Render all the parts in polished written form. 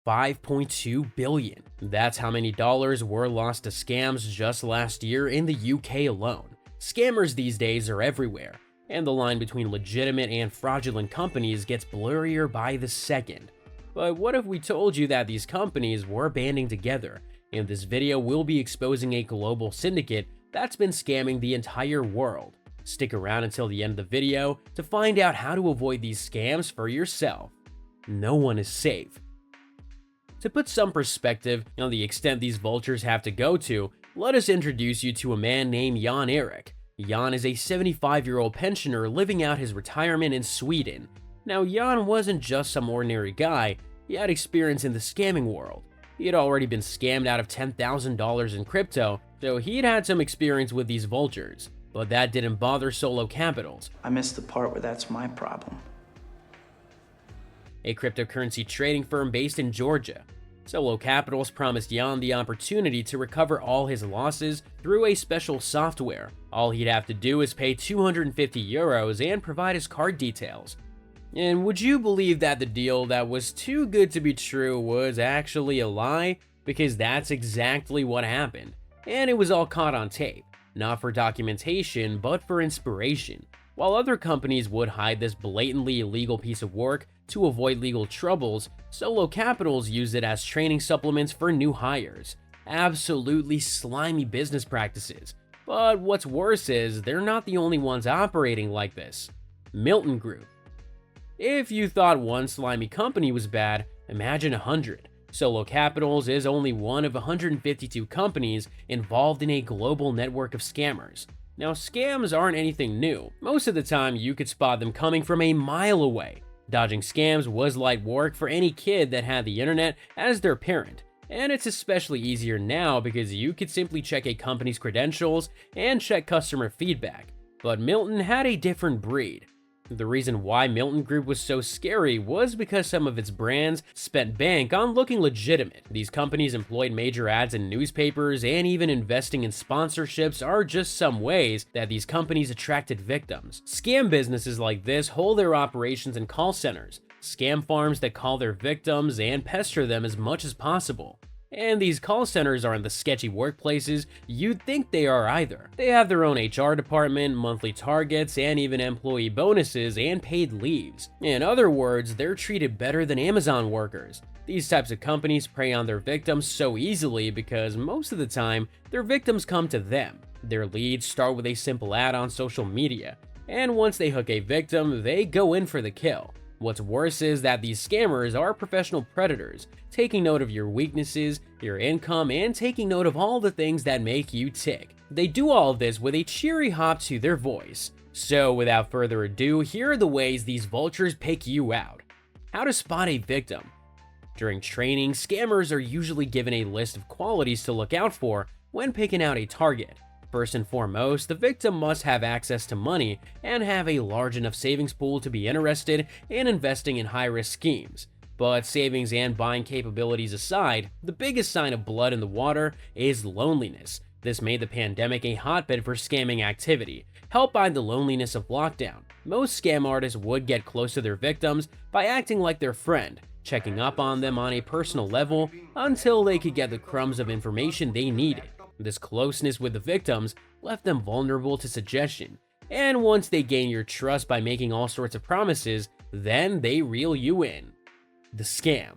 5.2 billion. That's how many dollars were lost to scams just last year in the UK alone. Scammers these days are everywhere, and the line between legitimate and fraudulent companies gets blurrier by the second. But what if we told you that these companies were banding together? In this video, we'll be exposing a global syndicate that's been scamming the entire world. Stick around until the end of the video to find out how to avoid these scams for yourself. No one is safe. To put some perspective on the extent these vultures have to go to, let us introduce you to a man named Jan Erik. Jan is a 75-year-old pensioner living out his retirement in Sweden. Now, Jan wasn't just some ordinary guy, he had experience in the scamming world. He had already been scammed out of $10,000 in crypto, so he'd had some experience with these vultures. But that didn't bother Solo Capitals. I missed the part where that's my problem. A cryptocurrency trading firm based in Georgia. Solo Capitals promised Jan the opportunity to recover all his losses through a special software. All he'd have to do is pay 250 euros and provide his card details. And would you believe that the deal that was too good to be true was actually a lie? Because that's exactly what happened. And it was all caught on tape. Not for documentation, but for inspiration. While other companies would hide this blatantly illegal piece of work to avoid legal troubles, Solo Capitals used it as training supplements for new hires. Absolutely slimy business practices. But what's worse is, they're not the only ones operating like this. Milton Group. If you thought one slimy company was bad, imagine 100. Solo Capitals is only one of 152 companies involved in a global network of scammers. Now, scams aren't anything new. Most of the time, you could spot them coming from a mile away. Dodging scams was light work for any kid that had the internet as their parent. And it's especially easier now because you could simply check a company's credentials and check customer feedback. But Milton had a different breed. The reason why Milton Group was so scary was because some of its brands spent bank on looking legitimate. These companies employed major ads in newspapers, and even investing in sponsorships are just some ways that these companies attracted victims. Scam businesses like this hold their operations in call centers, scam farms that call their victims and pester them as much as possible. And these call centers aren't the sketchy workplaces you'd think they are either. They have their own HR department, monthly targets, and even employee bonuses and paid leaves. In other words, they're treated better than Amazon workers. These types of companies prey on their victims so easily because most of the time, their victims come to them. Their leads start with a simple ad on social media, and once they hook a victim, they go in for the kill. What's worse is that these scammers are professional predators, taking note of your weaknesses, your income, and taking note of all the things that make you tick. They do all of this with a cheery hop to their voice. So without further ado, here are the ways these vultures pick you out. How to spot a victim. During training, scammers are usually given a list of qualities to look out for when picking out a target. First and foremost, the victim must have access to money and have a large enough savings pool to be interested in investing in high-risk schemes. But savings and buying capabilities aside, the biggest sign of blood in the water is loneliness. This made the pandemic a hotbed for scamming activity, helped by the loneliness of lockdown. Most scam artists would get close to their victims by acting like their friend, checking up on them on a personal level until they could get the crumbs of information they needed. This closeness with the victims left them vulnerable to suggestion, and once they gain your trust by making all sorts of promises, then they reel you in. The scam.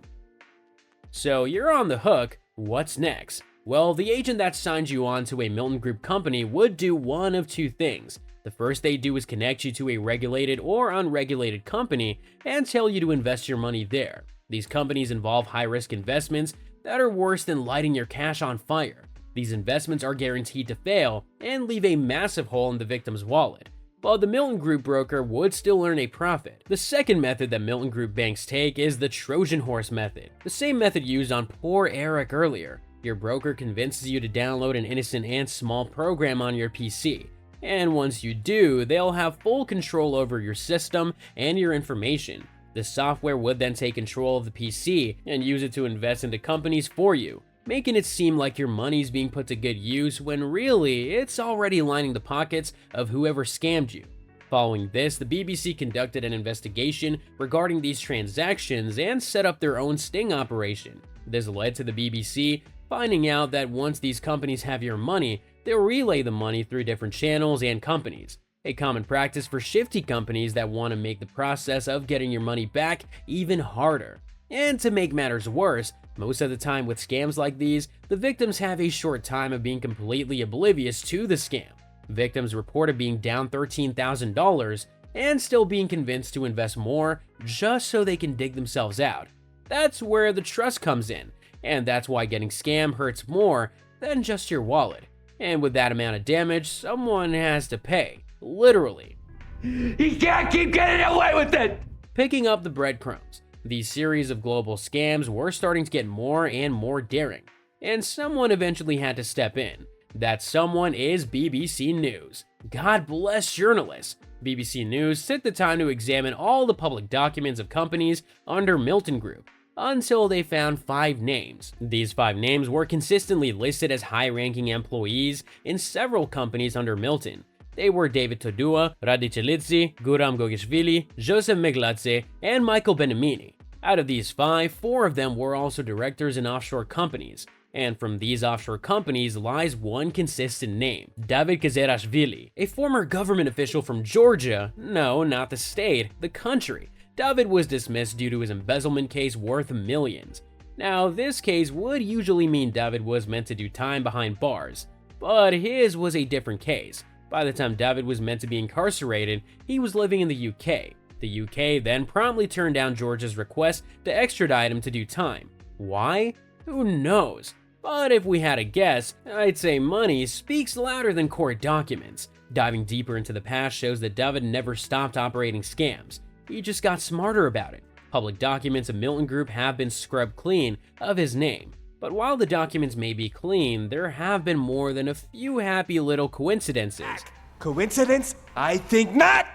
So you're on the hook, what's next? Well, the agent that signs you on to a Milton Group company would do one of two things. The first they do is connect you to a regulated or unregulated company and tell you to invest your money there. These companies involve high-risk investments that are worse than lighting your cash on fire. These investments are guaranteed to fail and leave a massive hole in the victim's wallet, but the Milton Group broker would still earn a profit. The second method that Milton Group banks take is the Trojan horse method, the same method used on poor Eric earlier. Your broker convinces you to download an innocent and small program on your PC, and once you do, they'll have full control over your system and your information. The software would then take control of the PC and use it to invest into companies for you, making it seem like your money's being put to good use when really it's already lining the pockets of whoever scammed you. Following this, the BBC conducted an investigation regarding these transactions and set up their own sting operation. This led to the BBC finding out that once these companies have your money, they'll relay the money through different channels and companies. A common practice for shifty companies that want to make the process of getting your money back even harder. And to make matters worse, most of the time with scams like these, the victims have a short time of being completely oblivious to the scam. Victims reported being down $13,000 and still being convinced to invest more just so they can dig themselves out. That's where the trust comes in, and that's why getting scammed hurts more than just your wallet. And with that amount of damage, someone has to pay, literally. He can't keep getting away with it! Picking up the breadcrumbs, these series of global scams were starting to get more and more daring, and someone eventually had to step in. That someone is BBC News. God bless journalists. BBC News took the time to examine all the public documents of companies under Milton Group until they found 5 names. These 5 names were consistently listed as high-ranking employees in several companies under Milton. They were David Todua, Radi Chelidze, Guram Gogishvili, Joseph Megladze, and Michael Benemini. Out of these 5, 4 of them were also directors in offshore companies. And from these offshore companies lies one consistent name, David Kazerashvili, a former government official from Georgia. No, not the state, the country. David was dismissed due to his embezzlement case worth millions. Now, this case would usually mean David was meant to do time behind bars, but his was a different case. By the time David was meant to be incarcerated, he was living in the UK. The UK then promptly turned down Georgia's request to extradite him to do time. Why? Who knows? But if we had a guess, I'd say money speaks louder than court documents. Diving deeper into the past shows that David never stopped operating scams. He just got smarter about it. Public documents of Milton Group have been scrubbed clean of his name. But while the documents may be clean, there have been more than a few happy little coincidences. Coincidence? I think not!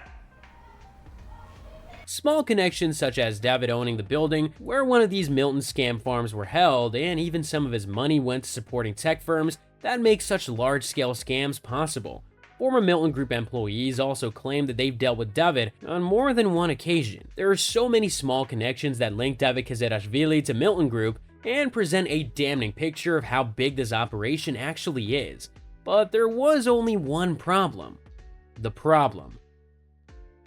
Small connections such as David owning the building where one of these Milton scam farms were held, and even some of his money went to supporting tech firms that make such large-scale scams possible. Former Milton Group employees also claim that they've dealt with David on more than one occasion. There are so many small connections that link David Kazerashvili to Milton Group and present a damning picture of how big this operation actually is. But there was only one problem. The problem.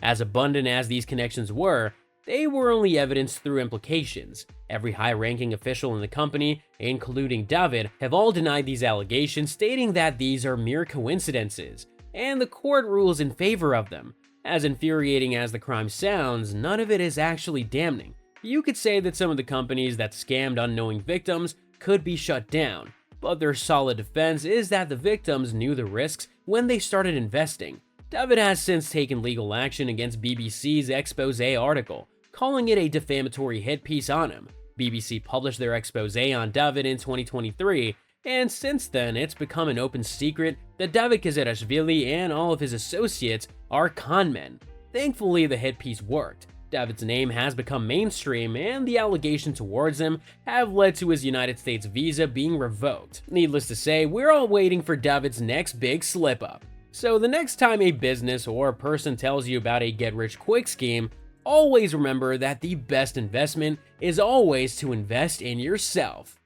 As abundant as these connections were, they were only evidenced through implications. Every high-ranking official in the company, including David, have all denied these allegations, stating that these are mere coincidences, and the court rules in favor of them. As infuriating as the crime sounds, none of it is actually damning. You could say that some of the companies that scammed unknowing victims could be shut down, but their solid defense is that the victims knew the risks when they started investing. David has since taken legal action against BBC's expose article, calling it a defamatory hit piece on him. BBC published their expose on David in 2023, and since then it's become an open secret that David Kazerashvili and all of his associates are conmen. Thankfully, the hit piece worked. David's name has become mainstream, and the allegations towards him have led to his United States visa being revoked. Needless to say, we're all waiting for David's next big slip-up. So the next time a business or a person tells you about a get-rich-quick scheme, always remember that the best investment is always to invest in yourself.